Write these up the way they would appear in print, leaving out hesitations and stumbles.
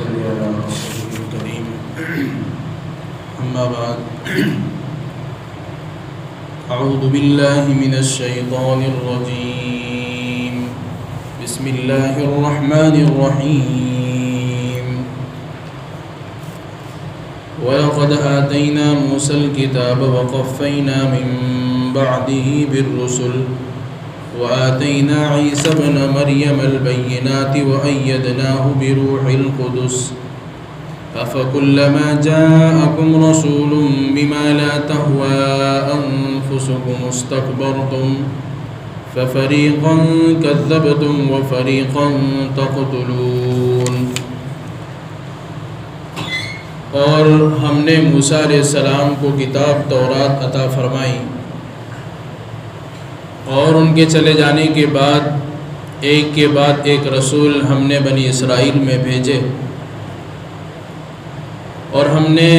صل على رسولك الكريم أما بعد أعوذ بالله من الشيطان الرجيم بسم الله الرحمن الرحيم ولقد آتينا موسى الكتاب وقفينا من بعده بالرسل وآتينا عيسى ابن مريم البينات وأيدناه بروح القدس أفكلما جاءكم رسول بما لا تهوى أنفسكم استكبرتم ففريقا كذبتم وفريقا تقتلون۔ اور ہم نے موسیٰ علیہ السلام کو کتاب تورات عطا فرمائی، اور ان کے چلے جانے کے بعد ایک کے بعد ایک رسول ہم نے بنی اسرائیل میں بھیجے، اور ہم نے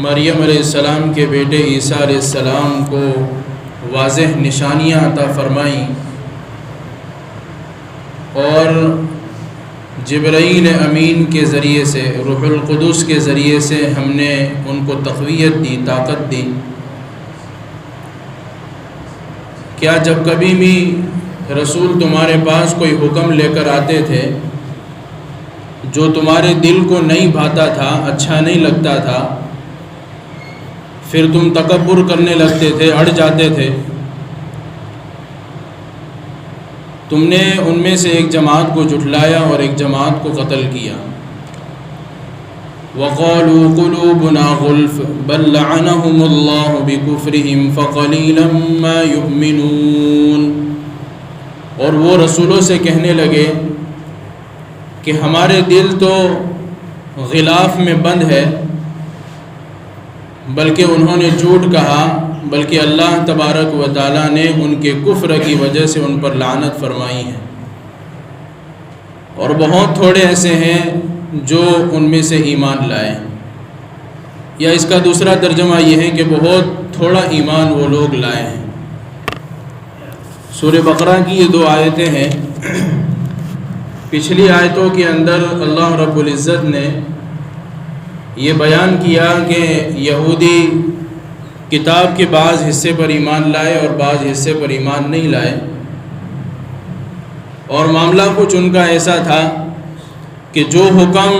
مریم علیہ السلام کے بیٹے عیسیٰ علیہ السلام کو واضح نشانیاں عطا فرمائیں، اور جبرائیل امین کے ذریعے سے، روح القدس کے ذریعے سے ہم نے ان کو تقویت دی، طاقت دی۔ کیا جب کبھی بھی رسول تمہارے پاس کوئی حکم لے کر آتے تھے جو تمہارے دل کو نہیں بھاتا تھا، اچھا نہیں لگتا تھا، پھر تم تکبر کرنے لگتے تھے، اڑ جاتے تھے؟ تم نے ان میں سے ایک جماعت کو جھٹلایا اور ایک جماعت کو قتل کیا۔ وَقَالُوا قُلُوبُنَا غُلْفٌ بَلْ لَعَنَهُمُ اللَّهُ بِكُفْرِهِمْ فَقَلِيلًا مَا يُؤْمِنُونَ۔ اور وہ رسولوں سے کہنے لگے کہ ہمارے دل تو غلاف میں بند ہے، بلکہ انہوں نے جھوٹ کہا، بلکہ اللہ تبارک و تعالیٰ نے ان کے کفر کی وجہ سے ان پر لعنت فرمائی ہے، اور بہت تھوڑے ایسے ہیں جو ان میں سے ایمان لائے۔ یا اس کا دوسرا ترجمہ یہ ہے کہ بہت تھوڑا ایمان وہ لوگ لائے ہیں۔ سورہ بقرہ کی یہ دو آیتیں ہیں۔ پچھلی آیتوں کے اندر اللہ رب العزت نے یہ بیان کیا کہ یہودی کتاب کے بعض حصے پر ایمان لائے اور بعض حصے پر ایمان نہیں لائے، اور معاملہ کچھ ان کا ایسا تھا کہ جو حکم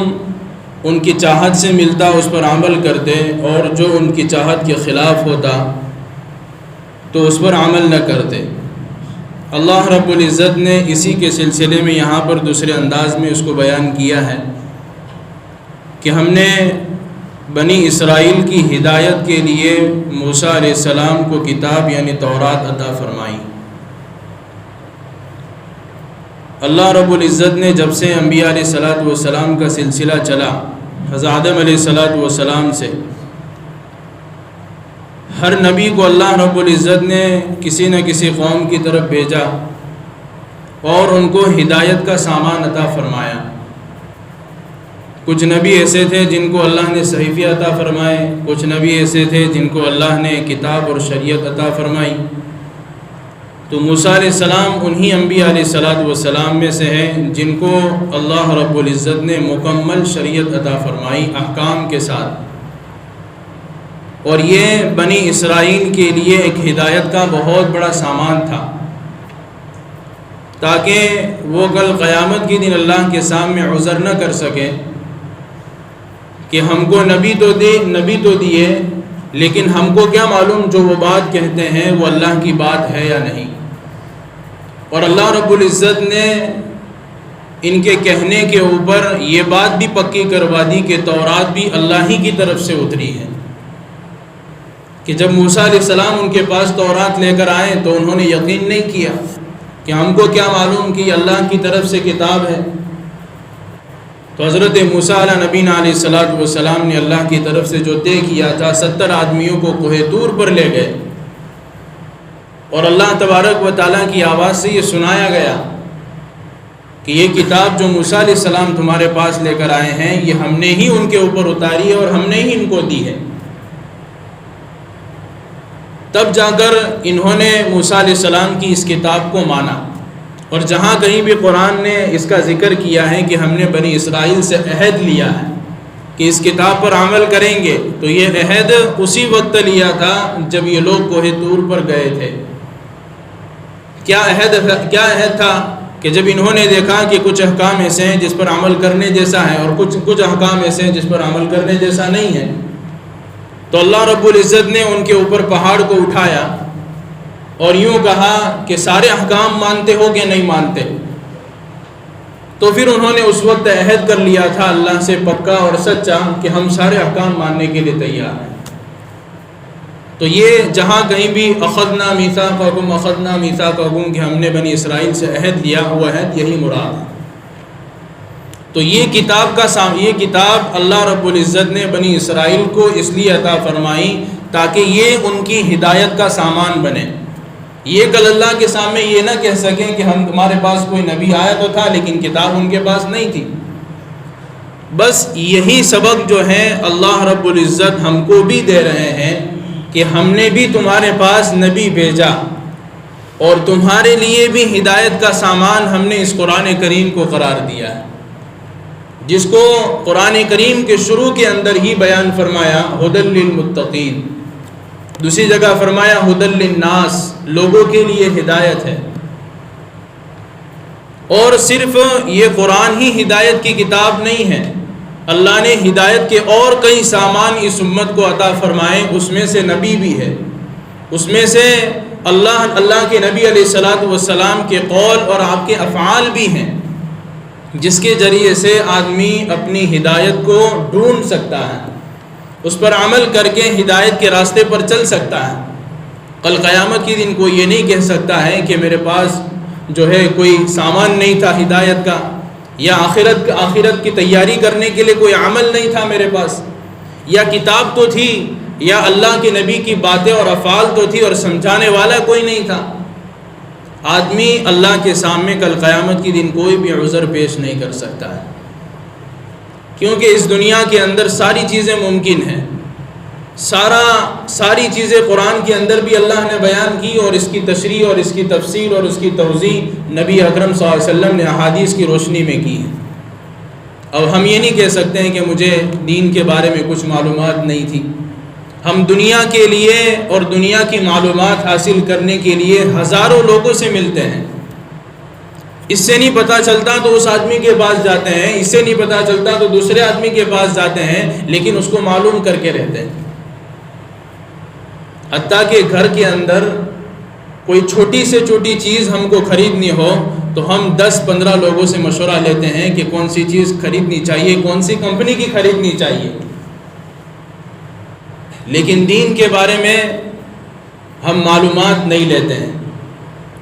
ان کی چاہت سے ملتا اس پر عمل کرتے، اور جو ان کی چاہت کے خلاف ہوتا تو اس پر عمل نہ کرتے۔ اللہ رب العزت نے اسی کے سلسلے میں یہاں پر دوسرے انداز میں اس کو بیان کیا ہے کہ ہم نے بنی اسرائیل کی ہدایت کے لیے موسیٰ علیہ السلام کو کتاب یعنی تورات عطا فرمائی۔ اللہ رب العزت نے جب سے انبیاء علیہ السلام کا سلسلہ چلا، حضرت آدم علیہ السلام سے ہر نبی کو اللہ رب العزت نے کسی نہ کسی قوم کی طرف بھیجا اور ان کو ہدایت کا سامان عطا فرمایا۔ کچھ نبی ایسے تھے جن کو اللہ نے صحیفے عطا فرمائے، کچھ نبی ایسے تھے جن کو اللہ نے کتاب اور شریعت عطا فرمائی۔ تو موسیٰ علیہ السلام انہی انبیاء علیہ السلام میں سے ہیں جن کو اللہ رب العزت نے مکمل شریعت عطا فرمائی احکام کے ساتھ، اور یہ بنی اسرائیل کے لیے ایک ہدایت کا بہت بڑا سامان تھا، تاکہ وہ کل قیامت کے دن اللہ کے سامنے عذر نہ کر سکے کہ ہم کو نبی تو دیے، لیکن ہم کو کیا معلوم جو وہ بات کہتے ہیں وہ اللہ کی بات ہے یا نہیں۔ اور اللہ رب العزت نے ان کے کہنے کے اوپر یہ بات بھی پکی کروا دی کہ تورات بھی اللہ ہی کی طرف سے اتری ہے، کہ جب موسیٰ علیہ السلام ان کے پاس تورات لے کر آئے تو انہوں نے یقین نہیں کیا کہ ہم کو کیا معلوم کہ اللہ کی طرف سے کتاب ہے۔ تو حضرت موسیٰ علیہ نبینا علیہ السلام نے اللہ کی طرف سے جو طے کیا تھا 70 آدمیوں کو کوہ طور پر لے گئے، اور اللہ تبارک و تعالیٰ کی آواز سے یہ سنایا گیا کہ یہ کتاب جو موسیٰ علیہ السلام تمہارے پاس لے کر آئے ہیں یہ ہم نے ہی ان کے اوپر اتاری ہے اور ہم نے ہی ان کو دی ہے۔ تب جا کر انہوں نے موسیٰ علیہ السلام کی اس کتاب کو مانا اور جہاں کہیں بھی قرآن نے اس کا ذکر کیا ہے کہ ہم نے بنی اسرائیل سے عہد لیا ہے کہ اس کتاب پر عمل کریں گے، تو یہ عہد اسی وقت لیا تھا جب یہ لوگ کوہ طور پر گئے تھے۔ کیا عہد تھا کہ جب انہوں نے دیکھا کہ کچھ احکام ایسے ہیں جس پر عمل کرنے جیسا ہے اور کچھ احکام ایسے ہیں جس پر عمل کرنے جیسا نہیں ہے، تو اللہ رب العزت نے ان کے اوپر پہاڑ کو اٹھایا اور یوں کہا کہ سارے احکام مانتے ہو کہ نہیں مانتے؟ تو پھر انہوں نے اس وقت عہد کر لیا تھا اللہ سے پکا اور سچا کہ ہم سارے احکام ماننے کے لیے تیار ہیں۔ تو یہ جہاں کہیں بھی اخذنا میثاقکم کہ ہم نے بنی اسرائیل سے عہد لیا، وہ عہد یہی مراد ہے۔ تو یہ کتاب اللہ رب العزت نے بنی اسرائیل کو اس لیے عطا فرمائی تاکہ یہ ان کی ہدایت کا سامان بنے۔ یہ کل اللہ کے سامنے یہ نہ کہہ سکیں کہ ہمارے پاس کوئی نبی آیا تو تھا لیکن کتاب ان کے پاس نہیں تھی۔ بس یہی سبق جو ہے اللہ رب العزت ہم کو بھی دے رہے ہیں کہ ہم نے بھی تمہارے پاس نبی بھیجا اور تمہارے لیے بھی ہدایت کا سامان ہم نے اس قرآن کریم کو قرار دیا ہے، جس کو قرآن کریم کے شروع کے اندر ہی بیان فرمایا ھدی للمتقین، دوسری جگہ فرمایا ھدی للناس، لوگوں کے لیے ہدایت ہے۔ اور صرف یہ قرآن ہی ہدایت کی کتاب نہیں ہے، اللہ نے ہدایت کے اور کئی سامان اس امت کو عطا فرمائے، اس میں سے نبی بھی ہے، اس میں سے اللہ کے نبی علیہ الصلوۃ والسلام کے قول اور آپ کے افعال بھی ہیں، جس کے ذریعے سے آدمی اپنی ہدایت کو ڈھونڈ سکتا ہے، اس پر عمل کر کے ہدایت کے راستے پر چل سکتا ہے۔ کل قیامت کے دن کوئی یہ نہیں کہہ سکتا ہے کہ میرے پاس جو ہے کوئی سامان نہیں تھا ہدایت کا، یا آخرت کی تیاری کرنے کے لیے کوئی عمل نہیں تھا میرے پاس، یا کتاب تو تھی یا اللہ کے نبی کی باتیں اور افعال تو تھی اور سمجھانے والا کوئی نہیں تھا۔ آدمی اللہ کے سامنے کل قیامت کے دن کوئی بھی عذر پیش نہیں کر سکتا ہے، کیونکہ اس دنیا کے اندر ساری چیزیں ممکن ہیں، ساری چیزیں قرآن کے اندر بھی اللہ نے بیان کی اور اس کی تشریح اور اس کی تفسیر اور اس کی توضیح نبی اکرم صلی اللہ علیہ وسلم نے احادیث کی روشنی میں کی ہے۔ اب ہم یہ نہیں کہہ سکتے ہیں کہ مجھے دین کے بارے میں کچھ معلومات نہیں تھی۔ ہم دنیا کے لیے اور دنیا کی معلومات حاصل کرنے کے لیے ہزاروں لوگوں سے ملتے ہیں، اس سے نہیں پتہ چلتا تو اس آدمی کے پاس جاتے ہیں، اس سے نہیں پتہ چلتا تو دوسرے آدمی کے پاس جاتے ہیں، لیکن اس کو معلوم کر کے رہتے ہیں۔ حتیٰ کہ گھر کے اندر کوئی چھوٹی سے چھوٹی چیز ہم کو خریدنی ہو تو ہم 10-15 لوگوں سے مشورہ لیتے ہیں کہ کون سی چیز خریدنی چاہیے، کون سی کمپنی کی خریدنی چاہیے، لیکن دین کے بارے میں ہم معلومات نہیں لیتے ہیں۔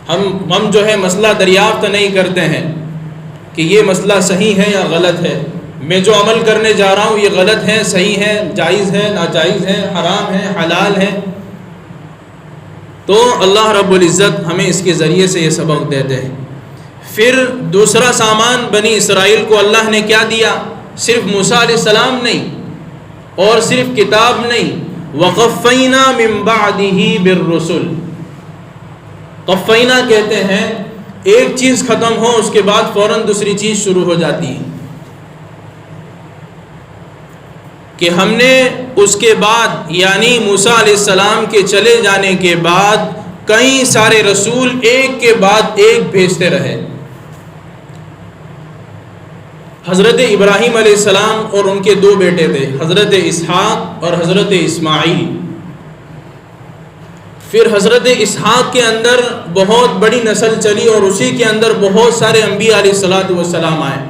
ہم جو ہے مسئلہ دریافت نہیں کرتے ہیں کہ یہ مسئلہ صحیح ہے یا غلط ہے، میں جو عمل کرنے جا رہا ہوں یہ غلط ہے، صحیح ہے، جائز ہے، ناجائز ہے، حرام ہے، حلال ہے۔ تو اللہ رب العزت ہمیں اس کے ذریعے سے یہ سبق دیتے ہیں۔ پھر دوسرا سامان بنی اسرائیل کو اللہ نے کیا دیا؟ صرف موسیٰ علیہ السلام نہیں اور صرف کتاب نہیں، وَقَفَّيْنَا مِن بَعْدِهِ بِالرُّسُلِ، قفینا کہتے ہیں ایک چیز ختم ہو اس کے بعد فوراً دوسری چیز شروع ہو جاتی ہے، کہ ہم نے اس کے بعد یعنی موسیٰ علیہ السلام کے چلے جانے کے بعد کئی سارے رسول ایک کے بعد ایک بھیجتے رہے۔ حضرت ابراہیم علیہ السلام اور ان کے 2 بیٹے تھے، حضرت اسحاق اور حضرت اسماعیل۔ پھر حضرت اسحاق کے اندر بہت بڑی نسل چلی اور اسی کے اندر بہت سارے انبیاء علیہ السلام آئے۔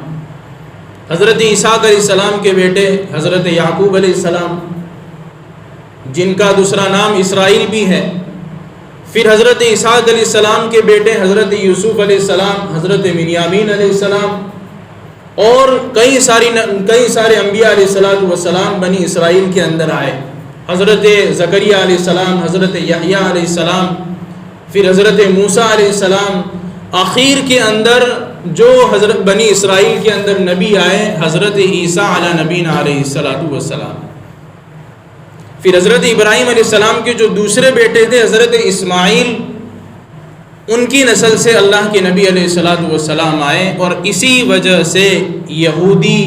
حضرت اسحاق علیہ السلام کے بیٹے حضرت یعقوب علیہ السلام، جن کا دوسرا نام اسرائیل بھی ہے۔ پھر حضرت اسحاق علیہ السلام کے بیٹے حضرت یوسف علیہ السلام، حضرت بنیامین علیہ السلام، اور کئی سارے انبیاء علیہ السلام بنی اسرائیل کے اندر آئے۔ حضرت زکریہ علیہ السلام، حضرت یحییٰ علیہ السلام، پھر حضرت موسیٰ علیہ السلام، آخر کے اندر جو حضرت بنی اسرائیل کے اندر نبی آئے حضرت عیسیٰ علی نبینا علیہ السلام۔ پھر حضرت ابراہیم علیہ السلام کے جو دوسرے بیٹے تھے حضرت اسماعیل، ان کی نسل سے اللہ کے نبی علیہ الصلاۃ والسلام آئے، اور اسی وجہ سے یہودی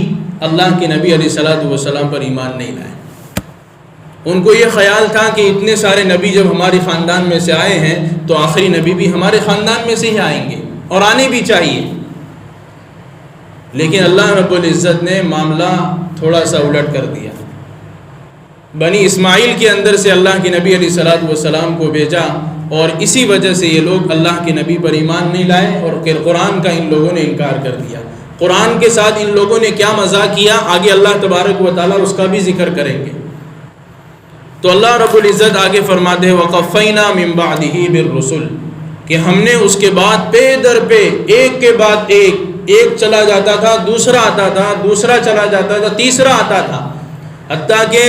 اللہ کے نبی علیہ الصلاۃ والسلام پر ایمان نہیں لائے۔ ان کو یہ خیال تھا کہ اتنے سارے نبی جب ہمارے خاندان میں سے آئے ہیں تو آخری نبی بھی ہمارے خاندان میں سے ہی آئیں گے، اور آنے بھی چاہیے۔ لیکن اللہ رب العزت نے معاملہ تھوڑا سا الٹ کر دیا۔ بنی اسماعیل کے اندر سے اللہ کے نبی علیہ الصلاۃ والسلام کو بھیجا، اور اسی وجہ سے یہ لوگ اللہ کے نبی پر ایمان نہیں لائے، اور قرآن کا ان لوگوں نے انکار کر دیا۔ قرآن کے ساتھ ان لوگوں نے کیا مذاق کیا، آگے اللہ تبارک و تعالیٰ اس کا بھی ذکر کریں گے۔ تو اللہ رب العزت آگے فرماتے ہیں وَقَفَّيْنَا مِن بَعْدِهِ بِالرُّسُلِ، کہ ہم نے اس کے بعد پے در پہ ایک کے بعد ایک چلا جاتا تھا، دوسرا آتا تھا، دوسرا چلا جاتا تھا، تیسرا آتا تھا، حتیٰ کہ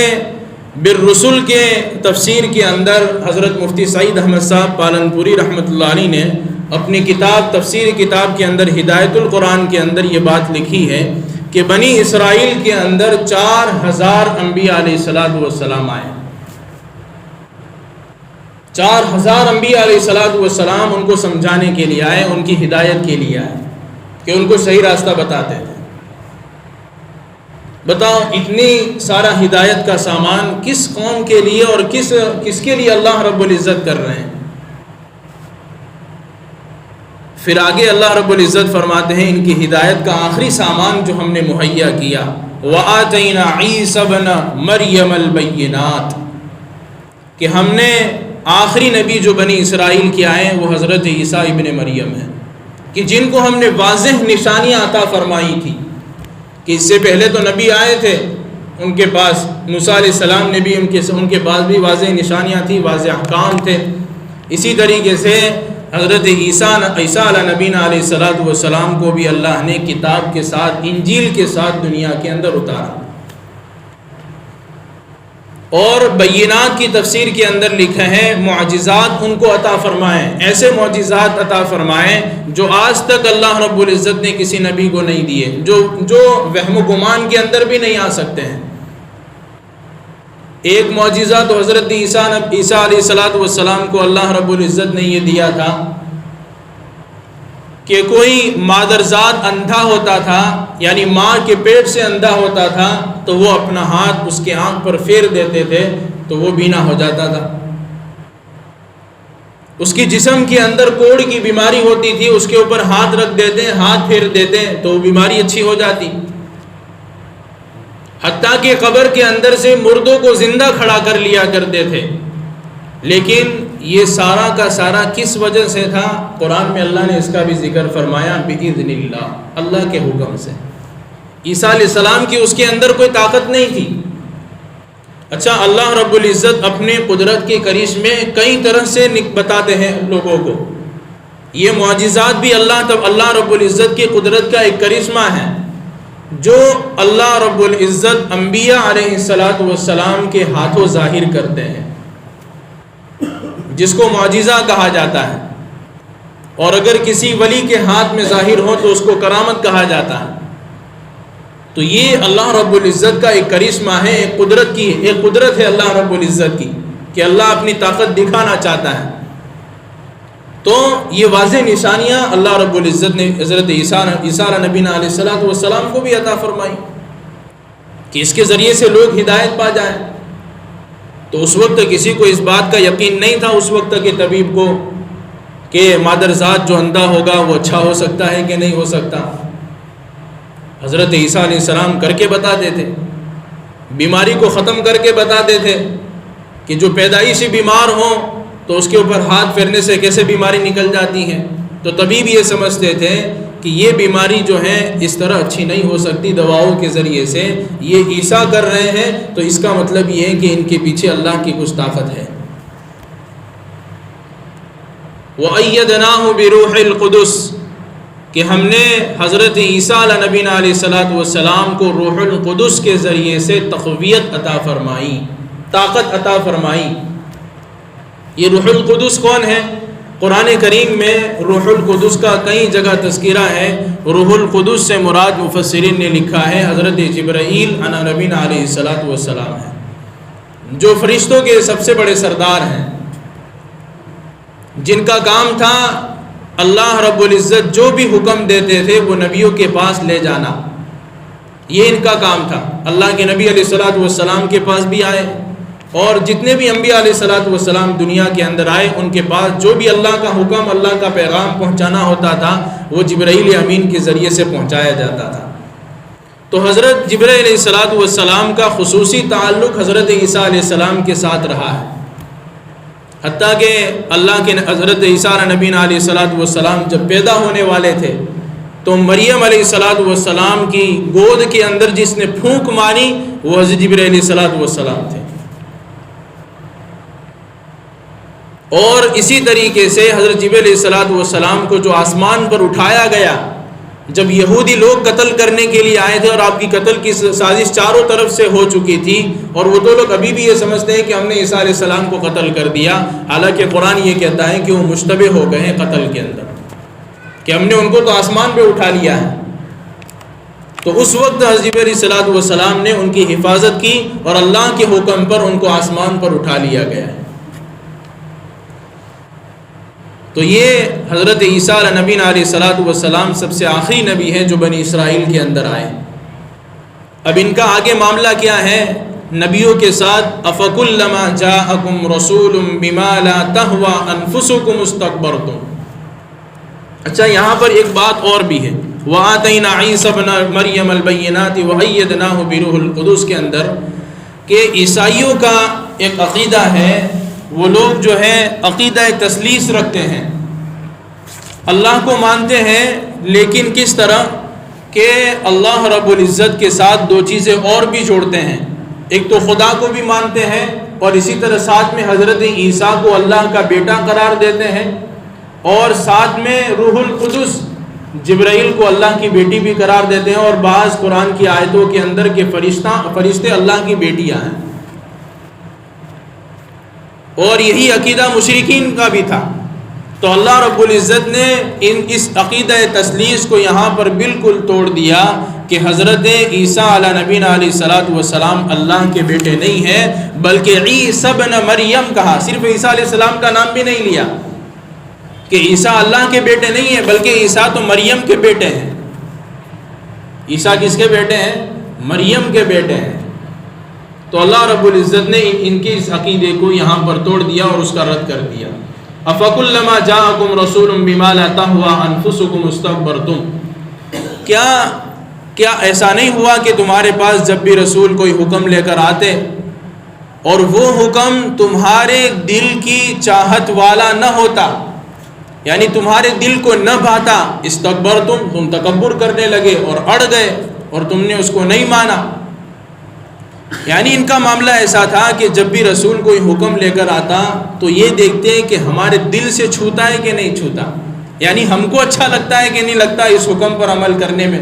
بالرسل کے تفسیر کے اندر حضرت مفتی سعید احمد صاحب پالنپوری رحمۃ اللہ علیہ نے اپنی کتاب تفسیر کتاب کے اندر ہدایت القرآن کے اندر یہ بات لکھی ہے کہ بنی اسرائیل کے اندر 4000 انبیاء علیہ الصلاۃ والسلام آئے۔ 4000 انبیاء علیہ الصلاۃ والسلام ان کو سمجھانے کے لیے آئے، ان کی ہدایت کے لیے آئے، کہ ان کو صحیح راستہ بتاتے تھے۔ بتاؤ اتنی سارا ہدایت کا سامان کس قوم کے لیے اور کس کے لیے اللہ رب العزت کر رہے ہیں؟ پھر آگے اللہ رب العزت فرماتے ہیں ان کی ہدایت کا آخری سامان جو ہم نے مہیا کیا، وَآتَيْنَا عِيسَى ابْنَ مَرْيَمَ الْبَيِّنَاتِ، کہ ہم نے آخری نبی جو بنی اسرائیل کے آئے ہیں وہ حضرت عیسیٰ ابن مریم ہیں، کہ جن کو ہم نے واضح نشانیاں عطا فرمائی تھی، کہ اس سے پہلے تو نبی آئے تھے ان کے پاس، موسیٰ علیہ السلام نے بھی ان کے پاس بھی واضح نشانیاں تھیں، واضح احکام تھے۔ اسی طریقے سے حضرت عیسیٰ علیہ نبینا علیہ الصلاۃ والسلام کو بھی اللہ نے کتاب کے ساتھ، انجیل کے ساتھ دنیا کے اندر اتارا، اور بینات کی تفسیر کے اندر لکھا ہے معجزات ان کو عطا فرمائیں، ایسے معجزات عطا فرمائیں جو آج تک اللہ رب العزت نے کسی نبی کو نہیں دیے، جو وہم و گمان کے اندر بھی نہیں آ سکتے ہیں۔ ایک معجزہ تو حضرت عیسیٰ علیہ الصلاۃ والسلام کو اللہ رب العزت نے یہ دیا تھا کہ کوئی مادرزاد اندھا ہوتا تھا، یعنی ماں کے پیٹ سے اندھا ہوتا تھا، تو وہ اپنا ہاتھ اس کے آنکھ پر پھیر دیتے تھے تو وہ بینا ہو جاتا تھا۔ اس کی جسم کے اندر کوڑ کی بیماری ہوتی تھی، اس کے اوپر ہاتھ رکھ دیتے، ہاتھ پھیر دیتے تو وہ بیماری اچھی ہو جاتی۔ حتیٰ کہ قبر کے اندر سے مردوں کو زندہ کھڑا کر لیا کرتے تھے۔ لیکن یہ سارا کا سارا کس وجہ سے تھا؟ قرآن میں اللہ نے اس کا بھی ذکر فرمایا، بِإِذْنِ اللَّهِ، اللہ کے حکم سے۔ عیسیٰ علیہ السلام کی اس کے اندر کوئی طاقت نہیں تھی۔ اچھا، اللہ رب العزت اپنے قدرت کے کرشمے کئی طرح سے بتاتے ہیں لوگوں کو۔ یہ معجزات بھی اللہ رب العزت کی قدرت کا ایک کرشمہ ہے جو اللہ رب العزت انبیاء علیہ السلام کے ہاتھوں ظاہر کرتے ہیں، جس کو معجزہ کہا جاتا ہے، اور اگر کسی ولی کے ہاتھ میں ظاہر ہو تو اس کو کرامت کہا جاتا ہے۔ تو یہ اللہ رب العزت کا ایک کرشمہ ہے، ایک قدرت ہے اللہ رب العزت کی، کہ اللہ اپنی طاقت دکھانا چاہتا ہے۔ تو یہ واضح نشانیاں اللہ رب العزت نے حضرت عیسیٰ نبینا علیہ الصلاۃ والسلام کو بھی عطا فرمائی کہ اس کے ذریعے سے لوگ ہدایت پا جائیں۔ تو اس وقت کسی کو اس بات کا یقین نہیں تھا، اس وقت کے طبیب کو، کہ مادرزاد جو اندھا ہوگا وہ اچھا ہو سکتا ہے کہ نہیں ہو سکتا۔ حضرت عیسیٰ علیہ السلام کر کے بتاتے تھے، بیماری کو ختم کر کے بتاتے تھے کہ جو پیدائشی بیمار ہوں تو اس کے اوپر ہاتھ پھیرنے سے کیسے بیماری نکل جاتی ہے۔ تو طبیب یہ سمجھتے تھے کہ یہ بیماری جو ہے اس طرح اچھی نہیں ہو سکتی دواؤں کے ذریعے سے، یہ عیسیٰ کر رہے ہیں تو اس کا مطلب یہ ہے کہ ان کے پیچھے اللہ کی کچھ طاقت ہے۔ وَأَيَّدْنَاهُ بِرُوحِ الْقُدُسِ، کہ ہم نے حضرت عیسیٰ علیہ نبینا علیہ الصلاۃ والسلام کو روح القدس کے ذریعے سے تقویت عطا فرمائی، طاقت عطا فرمائی۔ یہ روح القدس کون ہے؟ قرآن کریم میں روح القدس کا کئی جگہ تذکرہ ہے۔ روح القدس سے مراد مفسرین نے لکھا ہے حضرت جبرائیل علیہ نبینا علیہ الصلاۃ والسلام ہے، جو فرشتوں کے سب سے بڑے سردار ہیں، جن کا کام تھا اللہ رب العزت جو بھی حکم دیتے تھے وہ نبیوں کے پاس لے جانا، یہ ان کا کام تھا۔ اللہ کے نبی علیہ الصلوۃ والسلام کے پاس بھی آئے، اور جتنے بھی انبیاء علیہ الصلوۃ والسلام دنیا کے اندر آئے ان کے پاس جو بھی اللہ کا حکم، اللہ کا پیغام پہنچانا ہوتا تھا وہ جبرائیل امین کے ذریعے سے پہنچایا جاتا تھا۔ تو حضرت جبرائیل علیہ الصلوۃ والسلام کا خصوصی تعلق حضرت عیسیٰ علیہ السلام کے ساتھ رہا ہے، حتیٰ کہ اللہ کے حضرت عیسیٰ نبی علیہ الصلوۃ والسلام جب پیدا ہونے والے تھے تو مریم علیہ الصلوۃ والسلام کی گود کے اندر جس نے پھونک ماری وہ حضرت جبرائیل علیہ الصلوۃ والسلام تھے۔ اور اسی طریقے سے حضرت جبرائیل علیہ الصلوۃ والسلام کو جو آسمان پر اٹھایا گیا، جب یہودی لوگ قتل کرنے کے لیے آئے تھے اور آپ کی قتل کی سازش چاروں طرف سے ہو چکی تھی، اور وہ تو لوگ ابھی بھی یہ سمجھتے ہیں کہ ہم نے عیسیٰ علیہ السلام کو قتل کر دیا، حالانکہ قرآن یہ کہتا ہے کہ وہ مشتبہ ہو گئے ہیں قتل کے اندر، کہ ہم نے ان کو تو آسمان پہ اٹھا لیا ہے۔ تو اس وقت حضرت جبرائیل علیہ الصلوۃ والسلام نے ان کی حفاظت کی اور اللہ کے حکم پر ان کو آسمان پر اٹھا لیا گیا ہے۔ تو یہ حضرت عیسیٰ نبی علیہ الصلوۃ والسلام سب سے آخری نبی ہیں جو بنی اسرائیل کے اندر آئے۔ اب ان کا آگے معاملہ کیا ہے نبیوں کے ساتھ؟ افکلما جاءکم رسول بما لا تہوی انفسکم استکبرتم۔ اچھا، یہاں پر ایک بات اور بھی ہے، وآتینا عیسی ابن مریم البینات وایدناہ بروح القدس کے اندر، کہ عیسائیوں کا ایک عقیدہ ہے، وہ لوگ جو ہے عقیدہ تثلیث رکھتے ہیں، اللہ کو مانتے ہیں لیکن کس طرح کہ اللہ رب العزت کے ساتھ دو چیزیں اور بھی جوڑتے ہیں، ایک تو خدا کو بھی مانتے ہیں اور اسی طرح ساتھ میں حضرت عیسیٰ کو اللہ کا بیٹا قرار دیتے ہیں، اور ساتھ میں روح القدس جبرائیل کو اللہ کی بیٹی بھی قرار دیتے ہیں، اور بعض قرآن کی آیتوں کے اندر کہ فرشتے اللہ کی بیٹیاں ہیں۔ اور یہی عقیدہ مشرکین کا بھی تھا، تو اللہ رب العزت نے اس عقیدہ تثلیث کو یہاں پر بالکل توڑ دیا کہ حضرت عیسیٰ علیہ نبی علیہ الصلوۃ والسلام اللہ کے بیٹے نہیں ہیں، بلکہ عیسی ابن مریم کہا، صرف عیسیٰ علیہ السلام کا نام بھی نہیں لیا کہ عیسیٰ اللہ کے بیٹے نہیں ہیں، بلکہ عیسیٰ تو مریم کے بیٹے ہیں۔ عیسیٰ کس کے بیٹے ہیں؟ مریم کے بیٹے ہیں۔ تو اللہ رب العزت نے ان کے اس عقیدے کو یہاں پر توڑ دیا اور اس کا رد کر دیا۔ افکلما جاءکم رسول بما لا تہوی انفسکم استکبرتم، کیا ایسا نہیں ہوا کہ تمہارے پاس جب بھی رسول کوئی حکم لے کر آتے اور وہ حکم تمہارے دل کی چاہت والا نہ ہوتا، یعنی تمہارے دل کو نہ بھاتا، استکبرتم، تم تکبر کرنے لگے اور اڑ گئے اور تم نے اس کو نہیں مانا۔ یعنی ان کا معاملہ ایسا تھا کہ جب بھی رسول کوئی حکم لے کر آتا تو یہ دیکھتے ہیں کہ ہمارے دل سے چھوتا ہے کہ نہیں چھوتا، یعنی ہم کو اچھا لگتا ہے کہ نہیں لگتا اس حکم پر عمل کرنے میں۔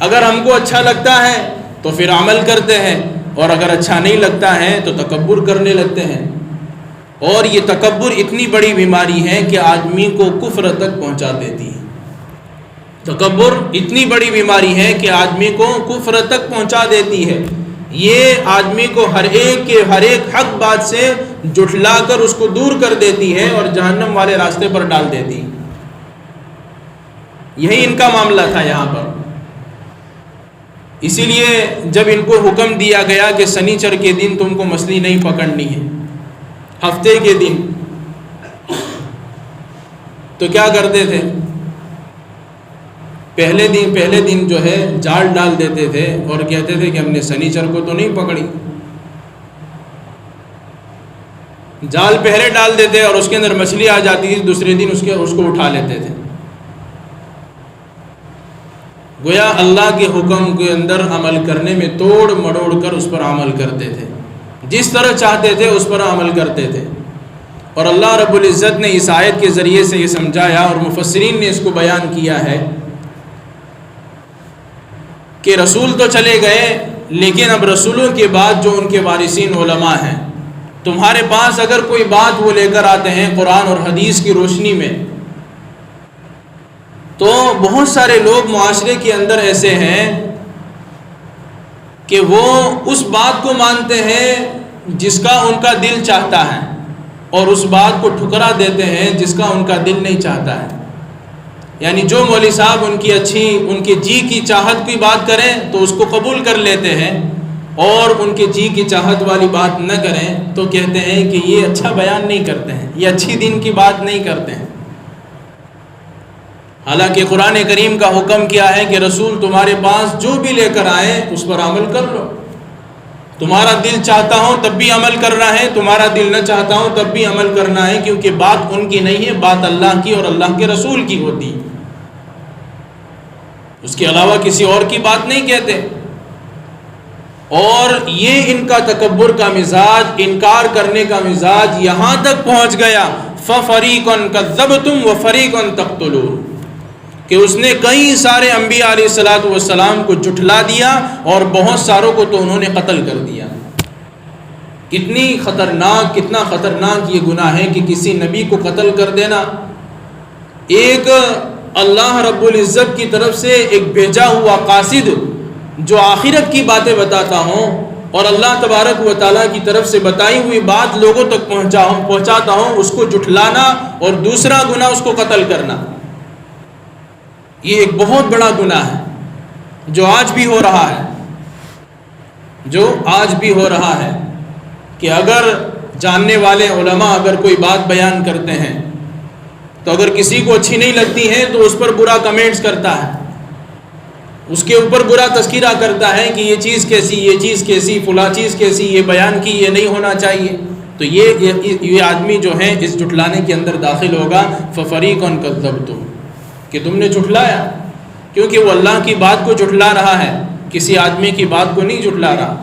اگر ہم کو اچھا لگتا ہے تو پھر عمل کرتے ہیں، اور اگر اچھا نہیں لگتا ہے تو تکبر کرنے لگتے ہیں۔ اور یہ تکبر اتنی بڑی بیماری ہے کہ آدمی کو کفر تک پہنچا دیتی ہے۔ تکبر اتنی بڑی بیماری ہے کہ آدمی کو کفر تک پہنچا دیتی ہے۔ یہ آدمی کو ہر ایک حق بات سے جھٹلا کر اس کو دور کر دیتی ہے اور جہنم والے راستے پر ڈال دیتی ہے۔ یہی ان کا معاملہ تھا یہاں پر۔ اسی لیے جب ان کو حکم دیا گیا کہ سنیچر کے دن تم کو مچھلی نہیں پکڑنی ہے، ہفتے کے دن، تو کیا کرتے تھے؟ پہلے دن جو ہے جال ڈال دیتے تھے اور کہتے تھے کہ ہم نے سنیچر کو تو نہیں پکڑی، جال پہلے ڈال دیتے اور اس کے اندر مچھلی آ جاتی تھی، دوسرے دن اس کو اٹھا لیتے تھے۔ گویا اللہ کے حکم کے اندر عمل کرنے میں توڑ مڑوڑ کر اس پر عمل کرتے تھے، جس طرح چاہتے تھے اس پر عمل کرتے تھے۔ اور اللہ رب العزت نے اس آیت کے ذریعے سے یہ سمجھایا، اور مفسرین نے اس کو بیان کیا ہے کہ رسول تو چلے گئے، لیکن اب رسولوں کے بعد جو ان کے وارثین علماء ہیں، تمہارے پاس اگر کوئی بات وہ لے کر آتے ہیں قرآن اور حدیث کی روشنی میں، تو بہت سارے لوگ معاشرے کے اندر ایسے ہیں کہ وہ اس بات کو مانتے ہیں جس کا ان کا دل چاہتا ہے، اور اس بات کو ٹھکرا دیتے ہیں جس کا ان کا دل نہیں چاہتا ہے. یعنی جو مولوی صاحب ان کے جی کی چاہت کی بات کریں تو اس کو قبول کر لیتے ہیں، اور ان کے جی کی چاہت والی بات نہ کریں تو کہتے ہیں کہ یہ اچھا بیان نہیں کرتے ہیں، یہ اچھی دین کی بات نہیں کرتے ہیں. حالانکہ قرآن کریم کا حکم کیا ہے کہ رسول تمہارے پاس جو بھی لے کر آئے اس پر عمل کر لو. تمہارا دل چاہتا ہو تب بھی عمل کرنا ہے، تمہارا دل نہ چاہتا ہو تب بھی عمل کرنا ہے، کیونکہ بات ان کی نہیں ہے، بات اللہ کی اور اللہ کے رسول کی ہوتی ہے. اس کے علاوہ کسی اور کی بات نہیں کہتے. اور یہ ان کا تکبر کا مزاج، انکار کرنے کا مزاج یہاں تک پہنچ گیا فَفَرِيقًا كَذَّبْتُمْ وَفَرِيقًا تَقْتُلُونَ کہ اس نے کئی سارے انبیاء علیہ الصلوۃ والسلام کو جھٹلا دیا اور بہت ساروں کو تو انہوں نے قتل کر دیا. کتنا خطرناک یہ گناہ ہے کہ کسی نبی کو قتل کر دینا. ایک اللہ رب العزت کی طرف سے ایک بھیجا ہوا قاصد جو آخرت کی باتیں بتاتا ہوں اور اللہ تبارک و تعالیٰ کی طرف سے بتائی ہوئی بات لوگوں تک پہنچاتا ہوں، اس کو جھٹلانا، اور دوسرا گناہ اس کو قتل کرنا. یہ ایک بہت بڑا گناہ ہے جو آج بھی ہو رہا ہے کہ اگر جاننے والے علماء اگر کوئی بات بیان کرتے ہیں تو اگر کسی کو اچھی نہیں لگتی ہے تو اس پر برا کمنٹس کرتا ہے، اس کے اوپر برا تذکرہ کرتا ہے کہ یہ چیز کیسی، فلاں چیز کیسی، یہ بیان کی، یہ نہیں ہونا چاہیے. تو یہ آدمی جو ہے اس جھٹلانے کے اندر داخل ہوگا فَفَرِيقًا كَذَّبْتُمْ کہ تم نے جھٹلایا، کیونکہ وہ اللہ کی بات کو جھٹلا رہا ہے، کسی آدمی کی بات کو نہیں جھٹلا رہا.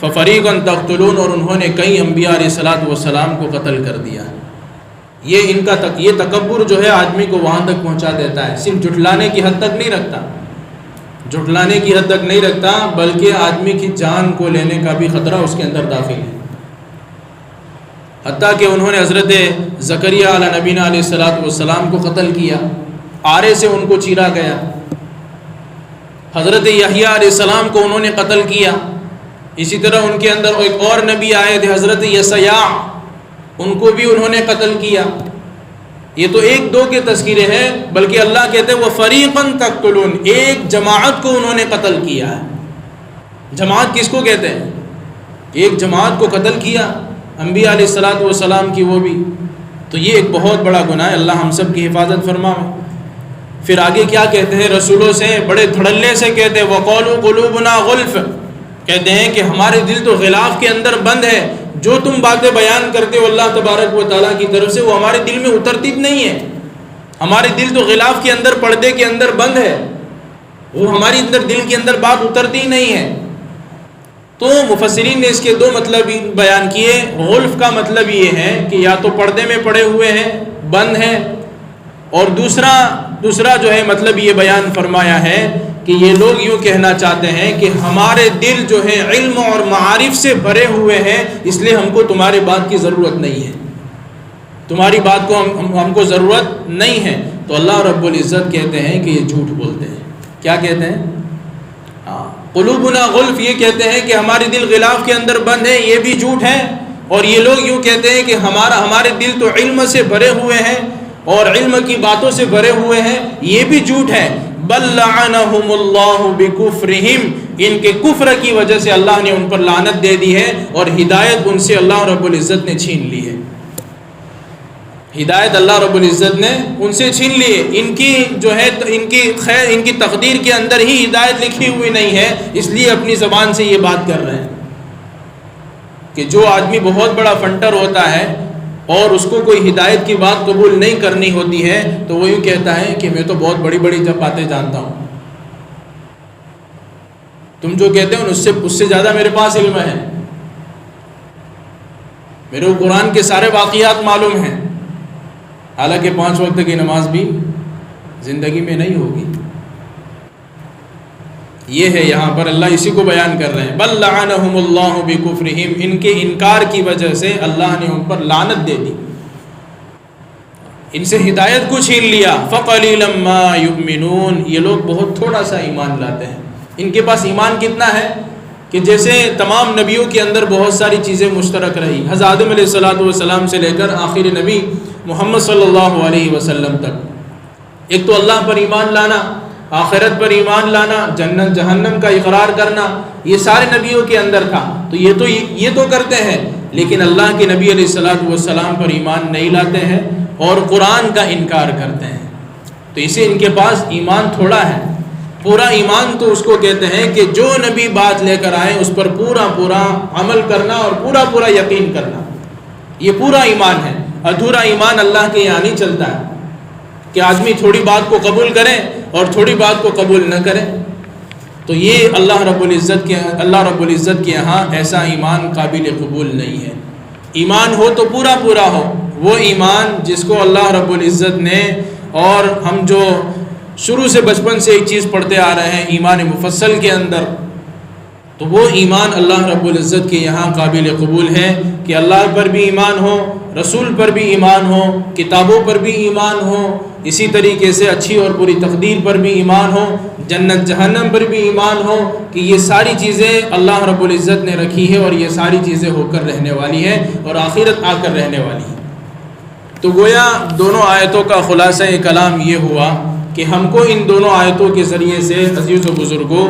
فَفَرِيقًا تَقْتُلُونَ اور انہوں نے کئی انبیاء علیہ الصلوۃ والسلام کو قتل کر دیا. یہ تکبر جو ہے آدمی کو وہاں تک پہنچا دیتا ہے، صرف جھٹلانے کی حد تک نہیں رکھتا، بلکہ آدمی کی جان کو لینے کا بھی خطرہ اس کے اندر داخل ہے. حتیٰ کہ انہوں نے حضرت زکریا علیہ نبینا علیہ الصلوۃ والسلام کو قتل کیا، آرے سے ان کو چیرا گیا. حضرت یحییٰ علیہ السلام کو انہوں نے قتل کیا. اسی طرح ان کے اندر ایک اور نبی آئے تھے حضرت یسیع، ان کو بھی انہوں نے قتل کیا. یہ تو ایک دو کے تذکرے ہیں، بلکہ اللہ کہتے ہیں وَفَرِيقًا تَقْتُلُونَ ایک جماعت کو انہوں نے قتل کیا ہے. جماعت کس کو کہتے ہیں؟ ایک جماعت کو قتل کیا، انبیاء علیہ الصلوۃ والسلام کی وہ بھی. تو یہ ایک بہت بڑا گناہ ہے، اللہ ہم سب کی حفاظت فرمائے. پھر آگے کیا کہتے ہیں؟ رسولوں سے بڑے دھڑلے سے کہتے ہیں وَقَالُوا قُلُوبُنَا غُلْفٌ کہتے ہیں کہ ہمارے دل تو غلاف کے اندر بند ہے، جو تم باتیں بیان کرتے ہو اللہ تبارک و تعالیٰ کی طرف سے وہ ہمارے دل میں اترتی نہیں ہے. ہمارے دل تو غلاف کے اندر، پردے کے اندر بند ہے، وہ ہماری اندر دل کے اندر بات اترتی نہیں ہے. تو مفسرین نے اس کے دو مطلب بیان کیے. غلف کا مطلب یہ ہے کہ یا تو پردے میں پڑے ہوئے ہیں، بند ہیں، اور دوسرا جو ہے مطلب یہ بیان فرمایا ہے کہ یہ لوگ یوں کہنا چاہتے ہیں کہ ہمارے دل جو ہے علم اور معارف سے بھرے ہوئے ہیں، اس لیے ہم کو تمہاری بات کی ضرورت نہیں ہے، تمہاری بات کو ہم کو ضرورت نہیں ہے. تو اللہ رب العزت کہتے ہیں کہ یہ جھوٹ بولتے ہیں. کیا کہتے ہیں؟ قلوبنا غلف، یہ کہتے ہیں کہ ہمارے دل غلاف کے اندر بند ہے، یہ بھی جھوٹ ہے. اور یہ لوگ یوں کہتے ہیں کہ ہمارے دل تو علم سے بھرے ہوئے ہیں اور علم کی باتوں سے بھرے ہوئے ہیں، یہ بھی جھوٹ ہے. بل لعنہم اللہ بکفرہم، ان کے کفر کی وجہ سے اللہ نے ان پر لعنت دے دی ہے اور ہدایت ان سے اللہ رب العزت نے چھین لی ہے. ہدایت اللہ رب العزت نے ان سے چھین لی ہے. ان کی جو ہے ان کی تقدیر کے اندر ہی ہدایت لکھی ہوئی نہیں ہے، اس لیے اپنی زبان سے یہ بات کر رہے ہیں. کہ جو آدمی بہت بڑا فنٹر ہوتا ہے اور اس کو کوئی ہدایت کی بات قبول نہیں کرنی ہوتی ہے تو وہ یوں کہتا ہے کہ میں تو بہت بڑی بڑی باتیں جانتا ہوں، تم جو کہتے ہو اس سے زیادہ میرے پاس علم ہے، میرے کو قرآن کے سارے واقعات معلوم ہیں. حالانکہ 5 وقت کی نماز بھی زندگی میں نہیں ہوگی. یہ ہے یہاں پر اللہ اسی کو بیان کر رہے ہیں. بل لعنہم اللہ بکفرہم، ان کے انکار کی وجہ سے اللہ نے ان پر لعنت دے دی، ان سے ہدایت کو چھین لیا. فقلیلا ما یؤمنون، یہ لوگ بہت تھوڑا سا ایمان لاتے ہیں. ان کے پاس ایمان کتنا ہے؟ کہ جیسے تمام نبیوں کے اندر بہت ساری چیزیں مشترک رہی، حضرت آدم علیہ السلام سے لے کر آخر نبی محمد صلی اللہ علیہ وسلم تک، ایک تو اللہ پر ایمان لانا، آخرت پر ایمان لانا، جنت جہنم کا اقرار کرنا، یہ سارے نبیوں کے اندر تھا، تو یہ تو کرتے ہیں، لیکن اللہ کے نبی علیہ السلام پر ایمان نہیں لاتے ہیں اور قرآن کا انکار کرتے ہیں، تو اسے ان کے پاس ایمان تھوڑا ہے۔ پورا ایمان تو اس کو کہتے ہیں کہ جو نبی بات لے کر آئے اس پر پورا عمل کرنا اور پورا یقین کرنا، یہ پورا ایمان ہے۔ ادھورا ایمان اللہ کے یہاں نہیں چلتا ہے کہ آدمی تھوڑی بات کو قبول کرے اور تھوڑی بات کو قبول نہ کرے، تو یہ اللہ رب العزت کے یہاں ایسا ایمان قابل قبول نہیں ہے۔ ایمان ہو تو پورا ہو، وہ ایمان جس کو اللہ رب العزت نے، اور ہم جو شروع سے بچپن سے ایک چیز پڑھتے آ رہے ہیں ایمان مفصل کے اندر، تو وہ ایمان اللہ رب العزت کے یہاں قابل قبول ہے کہ اللہ پر بھی ایمان ہو، رسول پر بھی ایمان ہو، کتابوں پر بھی ایمان ہو، اسی طریقے سے اچھی اور بری تقدیر پر بھی ایمان ہو، جنت جہنم پر بھی ایمان ہو کہ یہ ساری چیزیں اللہ رب العزت نے رکھی ہے اور یہ ساری چیزیں ہو کر رہنے والی ہیں اور آخرت آ کر رہنے والی ہیں۔ تو گویا دونوں آیتوں کا خلاصہ کلام یہ ہوا کہ ہم کو ان دونوں آیتوں کے ذریعے سے عزیز و بزرگوں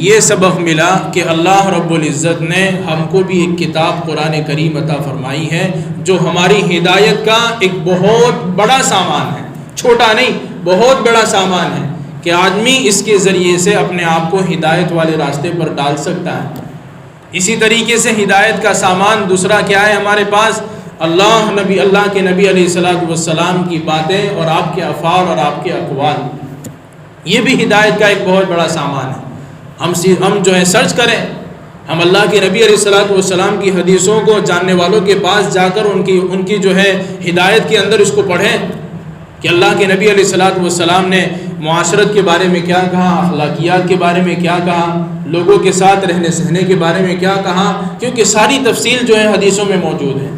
یہ سبق ملا کہ اللہ رب العزت نے ہم کو بھی ایک کتاب قرآن کریم عطا فرمائی ہے جو ہماری ہدایت کا ایک بہت بڑا سامان ہے، چھوٹا نہیں، بہت بڑا سامان ہے کہ آدمی اس کے ذریعے سے اپنے آپ کو ہدایت والے راستے پر ڈال سکتا ہے۔ اسی طریقے سے ہدایت کا سامان دوسرا کیا ہے ہمارے پاس؟ اللہ کے نبی علیہ السلام کی باتیں اور آپ کے افعال اور آپ کے اقوال، یہ بھی ہدایت کا ایک بہت بڑا سامان ہے۔ ہم جو ہے سرچ کریں، ہم اللہ کے نبی علیہ السلام کی حدیثوں کو جاننے والوں کے پاس جا کر ان کی جو ہے ہدایت کے اندر اس کو پڑھیں کہ اللہ کے نبی علیہ السلام نے معاشرت کے بارے میں کیا کہا، اخلاقیات کے بارے میں کیا کہا، لوگوں کے ساتھ رہنے سہنے کے بارے میں کیا کہا، کیونکہ ساری تفصیل جو ہے حدیثوں میں موجود ہے،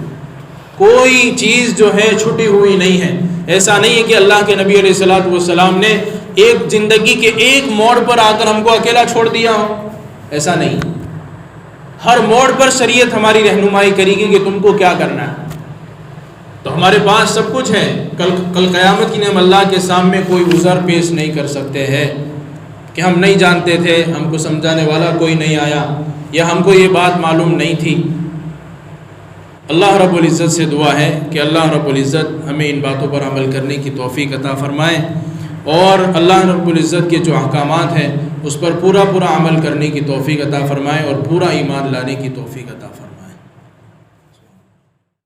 کوئی چیز جو ہے چھٹی ہوئی نہیں ہے۔ ایسا نہیں ہے کہ اللہ کے نبی علیہ السلام نے ایک زندگی کے ایک موڑ پر آ کر ہم کو اکیلا چھوڑ دیا ہو، ایسا نہیں، ہر موڑ پر شریعت ہماری رہنمائی کرے گی کہ تم کو کیا کرنا ہے۔ تو ہمارے پاس سب کچھ ہے، کل قیامت کی ہم اللہ کے سامنے کوئی عذر پیش نہیں کر سکتے ہیں کہ ہم نہیں جانتے تھے، ہم کو سمجھانے والا کوئی نہیں آیا، یا ہم کو یہ بات معلوم نہیں تھی۔ اللہ رب العزت سے دعا ہے کہ اللہ رب العزت ہمیں ان باتوں پر عمل کرنے کی توفیق عطا فرمائے، اور اللہ رب العزت کے جو احکامات ہیں اس پر پورا عمل کرنے کی توفیق عطا فرمائے اور پورا ایمان لانے کی توفیق عطا فرمائے۔